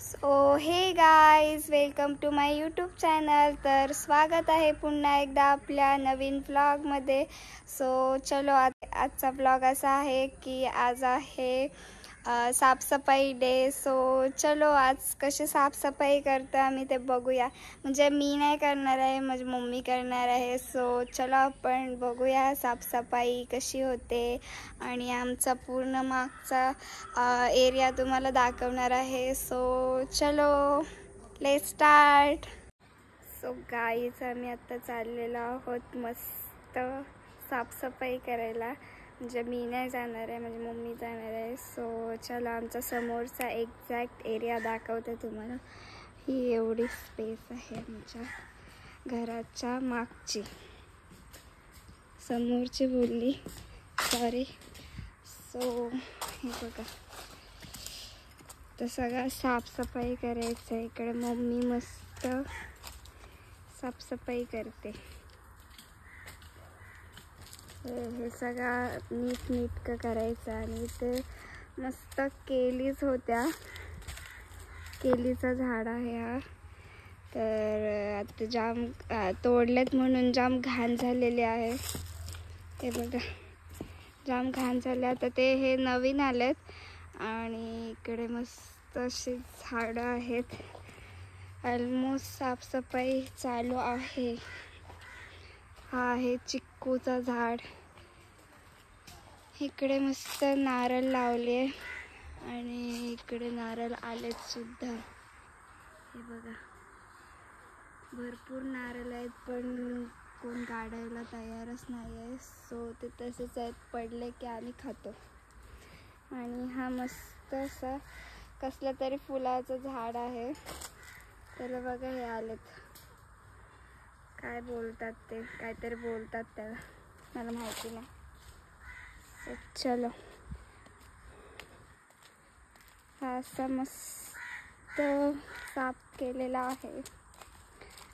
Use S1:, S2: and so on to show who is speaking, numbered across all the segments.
S1: So hey guys, welcome to my YouTube channel. तर स्वागत आहे पुन्हा एकदा आपल्या नवीन व्लॉगमध्ये. सो चलो, आजचा व्लॉग असा आहे की आज आहे साफसफाई डे. सो चलो, आज कशी साफसफाई करतो आम्ही ते बघूया. म्हणजे मी नाही करणार आहे, माझी मम्मी करणार आहे. सो चलो आपण बघूया साफसफाई कशी होते आणि आमचा पूर्ण मागचा एरिया तुम्हाला दाखवणार आहे. सो चलो, लेट्स स्टार्ट. सो गाईज, आम्ही आत्ता चाललेलो आहोत मस्त साफसफाई करायला. म्हणजे मी नाही जाणार आहे, माझी मम्मी जाणार आहे. सो चला, आमचा समोरचा एक्झॅक्ट एरिया दाखवते तुम्हाला. ही एवढी स्पेस आहे आमच्या घराच्या मागची, समोरची बोलली, सॉरी. सो हे बघा, तर सगळं साफसफाई करायचं आहे. इकडे मम्मी मस्त साफसफाई करते. हे सगळं नीटनेटकं करायचं. आणि ते मस्त केलीच होत्या, केलीचं झाड आहे हा. तर आता जाम तोडलेत म्हणून जाम घाण झालेले आहे. ते बघा, जाम घाण झाले. आता ते हे नवीन आलेत आणि इकडे मस्त अशी झाडं आहेत. ऑलमोस्ट साफसफाई चालू आहे. हा आहे चिक्कूचा झाड. इकडे मस्त नारळ लावले आणि इकडे नारळ आलेत सुद्धा. हे बघा, भरपूर नारळ आहेत, पण कोण काढायला तयारच नाही आहे. सो ते तसेच आहेत, पडले की आम्ही खातो. आणि हा मस्त असा कसलं तरी फुलाचं झाड आहे. त्याला बघा, हे आलेत, काय बोलतात ते, काहीतरी बोलतात त्याला, मला माहिती नाही. सो चलो, हा असा मस्त साफ केलेला आहे.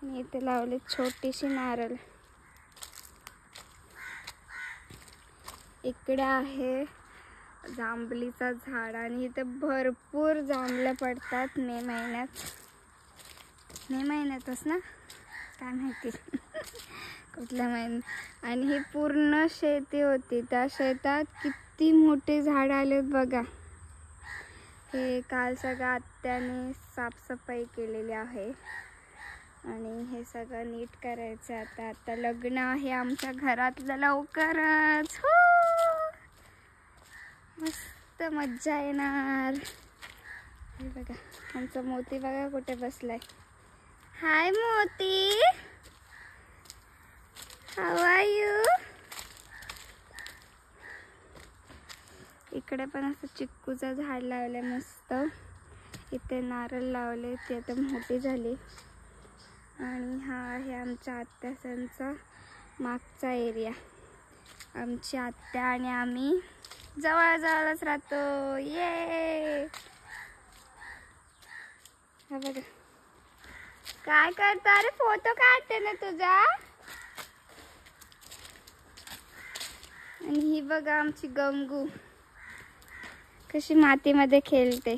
S1: आणि इथे लावले छोटीशी नारळ. इकडे आहे जांभळीचा झाड आणि इथे भरपूर जांभळं पडतात मे महिन्यातच ना, काय माहिती कुठल्या महिन्यात. आणि ही पूर्ण शेती होती, त्या शेतात किती मोठे झाड आलेत बघा. हे काल सगळं आत्याने साफसफाई केलेली आहे आणि हे सगळं नीट करायचं. आता लग्न आहे आमच्या घरातलं लवकरच. मस्त मज्जा येणार. हे बघा, आमचा मोती बघा कुठे बसलाय. हाय मोती, हाऊ आर यू. इकडे पण असं चिक्कूचं झाड लावले मस्त. इथे नारळ लावले, ती आता मोठी झाली. आणि हा आहे आमच्या आत्याचा मागचा एरिया. आमची आत्या आणि आम्ही जवळच राहतो. ये, हा बघा काय करतो. अरे फोटो काढते ना तुझा. आणि ही बघा आमची गंगू कशी मातीमध्ये खेळते.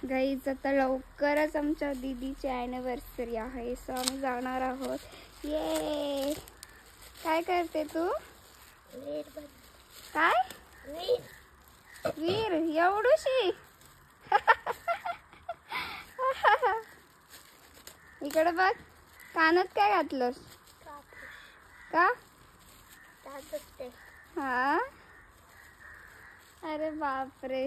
S1: गाईज, आता लवकरच आमच्या दीदीची ॲनिव्हर्सरी आहे. सो आम्ही जाणार आहोत. ये, काय करते तू. काय वीर एवढूशी. इकडे बघ, कानात काय घातलंस का. हा, अरे बापरे.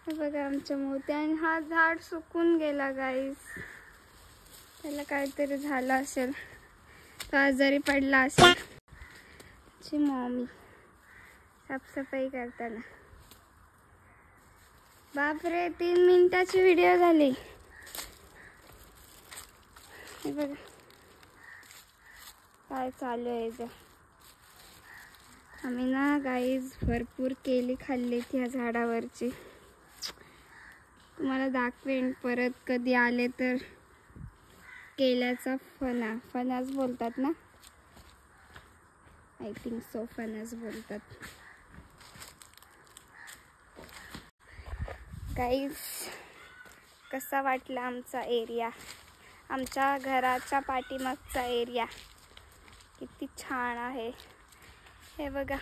S1: हे बघा आमच्या मोत्या. आणि हा झाड सुकून गेला गाईस. त्याला काहीतरी झालं असेल, तो आजारी पडला असेल. ची मम्मी साफसफाई करताना. बापरे, 3 मिनिटाची व्हिडिओ झाली. हे बघा काय चालू आहे इथं. आम्ही ना गाईज भरपूर केली खाल्ली ह्या झाडावरची. तुम्हाला दाखवेन परत कधी आले तर. केल्याचा फणस बोलतात ना, आय थिंक सो, फणस बोलतात. गाईज कसा वाटला आमचा एरिया, आमच्या घराच्या पाठीमागचा एरिया किती छान आहे हे बघा.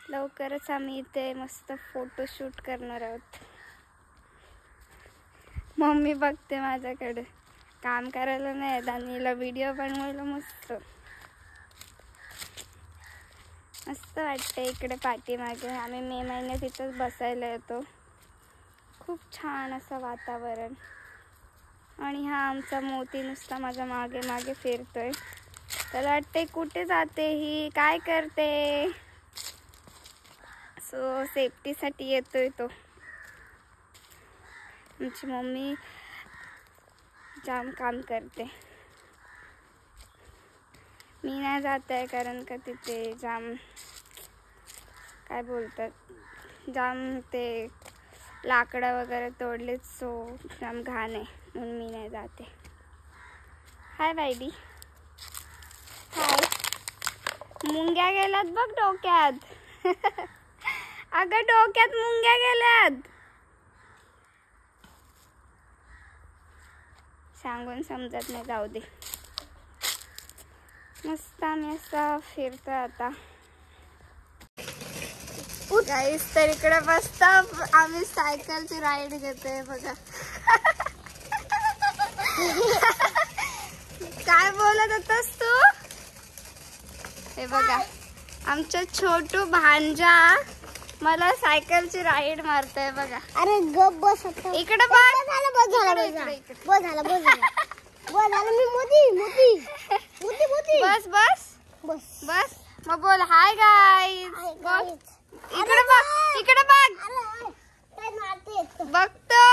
S1: लवकरच आम्ही इथे मस्त फोटोशूट करणार आहोत. मम्मी बघते माझ्याकडे, काम करायला नाही दानीला व्हिडिओ बनवायला. मस्त मस्त वाटते इकडे पाठीमागे. आम्ही मे महिन्यात इथंच बसायला येतो. खूप छान असं वातावरण. आणि हा आमचा मोती नुसता माझ्या मागे मागे फिरतोय. त्याला वाटते कुठे जाते ही, काय करते. सो सेफ्टीसाठी येतोय तो. आमची मम्मी जाम काम करते. मी नाही जात आहे कारण का तिथे जाम काय बोलतात, जाम ते लाकडं वगैरे तोडलेत. सो जाम घाण आहे म्हणून मी नाही जाते. हाय बायडी, हाय. मुंग्या गेल्यात बघ डोक्यात. अगं डोक्यात मुंग्या गेल्यात. सांगून समजत नाही, जाऊ दे. मस्त आम्ही असं फिरतो आता. गाईस तर इकडे मस्त आम्ही सायकलची राईड घेतोय बघा. काय बोलत होतास तू? हे बघा आमचा छोटू भांजा मला सायकलची राईड मारतोय बघा.
S2: अरे गप बस आता.
S1: इकडे बघ.
S2: मी मोती
S1: बस बस
S2: बस
S1: बस. मग बोल हाय गाईज. बोल. इकडे बघ, इकडे बघ. बघतो.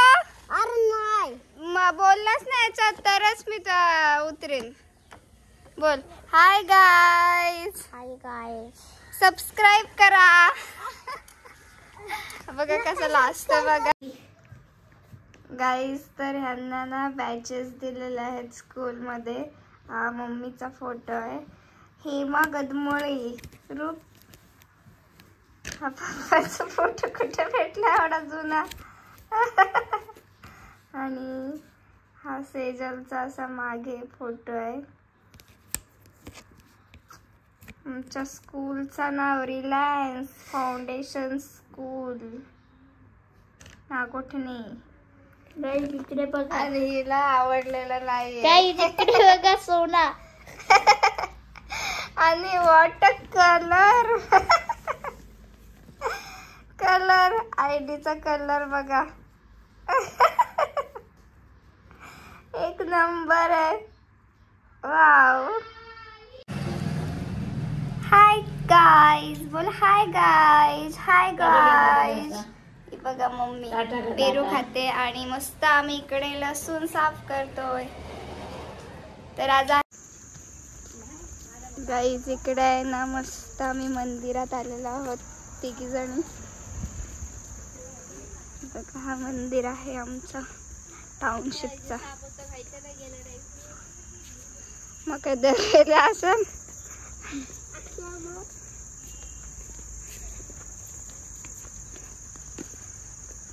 S2: अरे नाही
S1: मग बोललास ना याच्यात तरच मी उतरेन. बोल hi guys.
S2: Hi guys.
S1: Subscribe करा. बघा कसं लास्ट बघा गाईज. तर ह्यांना ना बॅचेस दिलेले आहेत स्कूलमध्ये. हा मम्मीचा फोटो आहे. हेमा गदमोळी रूप. हा पप्पाचा फोटो कुठे भेटला एवढा जुना. आणि हा सेजलचा असा मागे फोटो आहे. आमच्या स्कूलचं नाव रिलायन्स फाउंडेशन स्कूल नागोठणे.
S2: इकडे बघा.
S1: आणि हिला आवडलेलं नाही.
S2: इकडे बघा सोना.
S1: आणि वॉटर कलर कलर आयडीचा कलर बघा. एक नंबर आहे. वाव. Hi guys. बोल हाय गाईज. Hi guys. बघा मम्मी पेरू खाते आणि मस्त आम्ही इकडे लसूण साफ करतोय. तर आज गाईज इकडे आहे ना मस्त आम्ही मंदिरात आलेलो आहोत तिघी जणी. बघा हा मंदिर आहे आमचा टाउनशिपचा. मग काय गेले असं.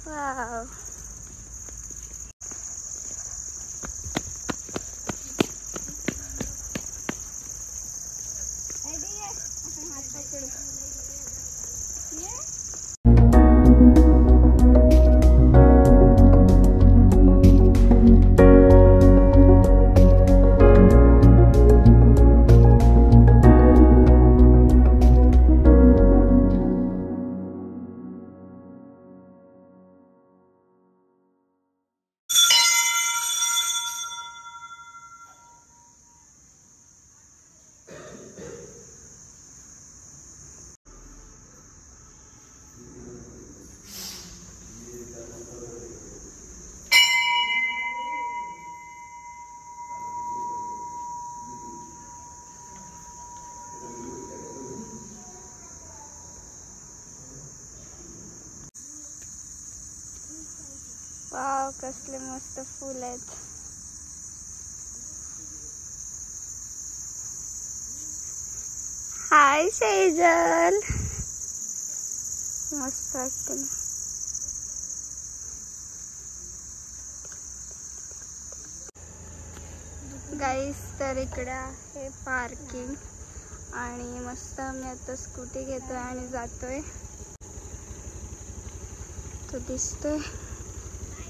S1: वाव. वाव कसले मस्त फुल आहेत. हाय सेजल. मस्त वाटतं ना. गाईस तर इकडे आहे पार्किंग आणि मस्त आम्ही आता स्कूटी घेतोय आणि जातोय. तो दिसतोय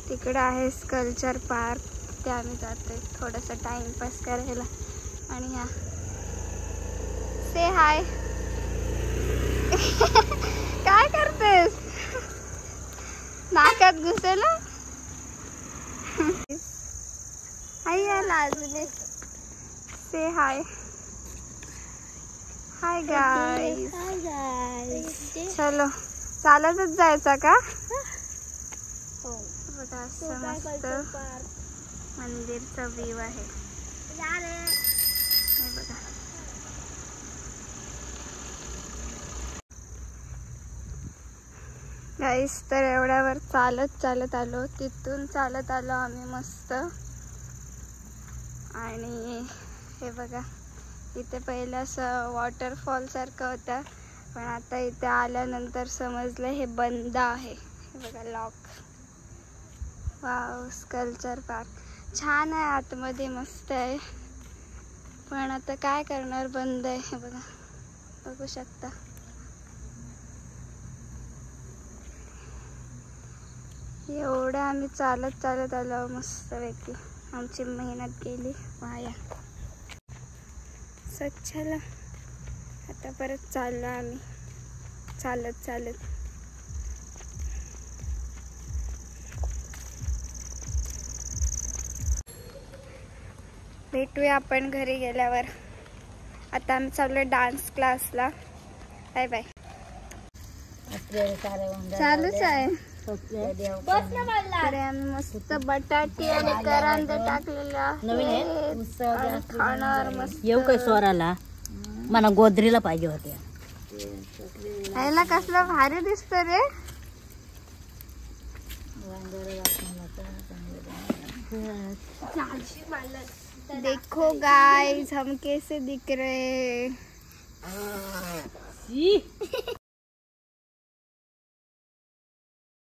S1: तिकडे आहे स्कल्चर पार्क, ते आम्ही जातोय थोडासा टाइमपास करायला. आणि हा से हाय. काय करतेस? नाकात घुसेल. हाय लाजले. से हाय. Hi guys. चलो चालतच जायचा का? बघा असं मस्त मंदिरचा व्ह्यू आहे. हे बघा. गाईस तर एवढ्यावर चालत आलो, तिथून चालत आलो आम्ही मस्त. आणि हे बघा इथे पहिलं असं वॉटरफॉल सारखं होतं, पण आता इथे आल्यानंतर समजलं हे बंद आहे. हे बघा लॉक. वाव, स्कल्चर पार्क छान आहे, आतमध्ये मस्त आहे, पण आता काय करणार, बंद आहे. हे बघा, बघू शकता. एवढं आम्ही चालत आलो मस्तपैकी. आमची मेहनत गेली वाया. चला आता परत चाललो आम्ही चालत. भेटूया आपण घरी गेल्यावर. आता आम्ही चाललो डान्स क्लासला. Bye bye. चालूच आहे. इकडे आम्ही मस्त बटाटे आणि करांदे टाकलेले आहेत. खाणार मस्त.
S3: येऊ काय स्वराला? मला गोदरीला पाहिजे होते.
S1: ह्याला कसलं भारी दिसत रे. देखो गाइस हम कैसे दिख रहे.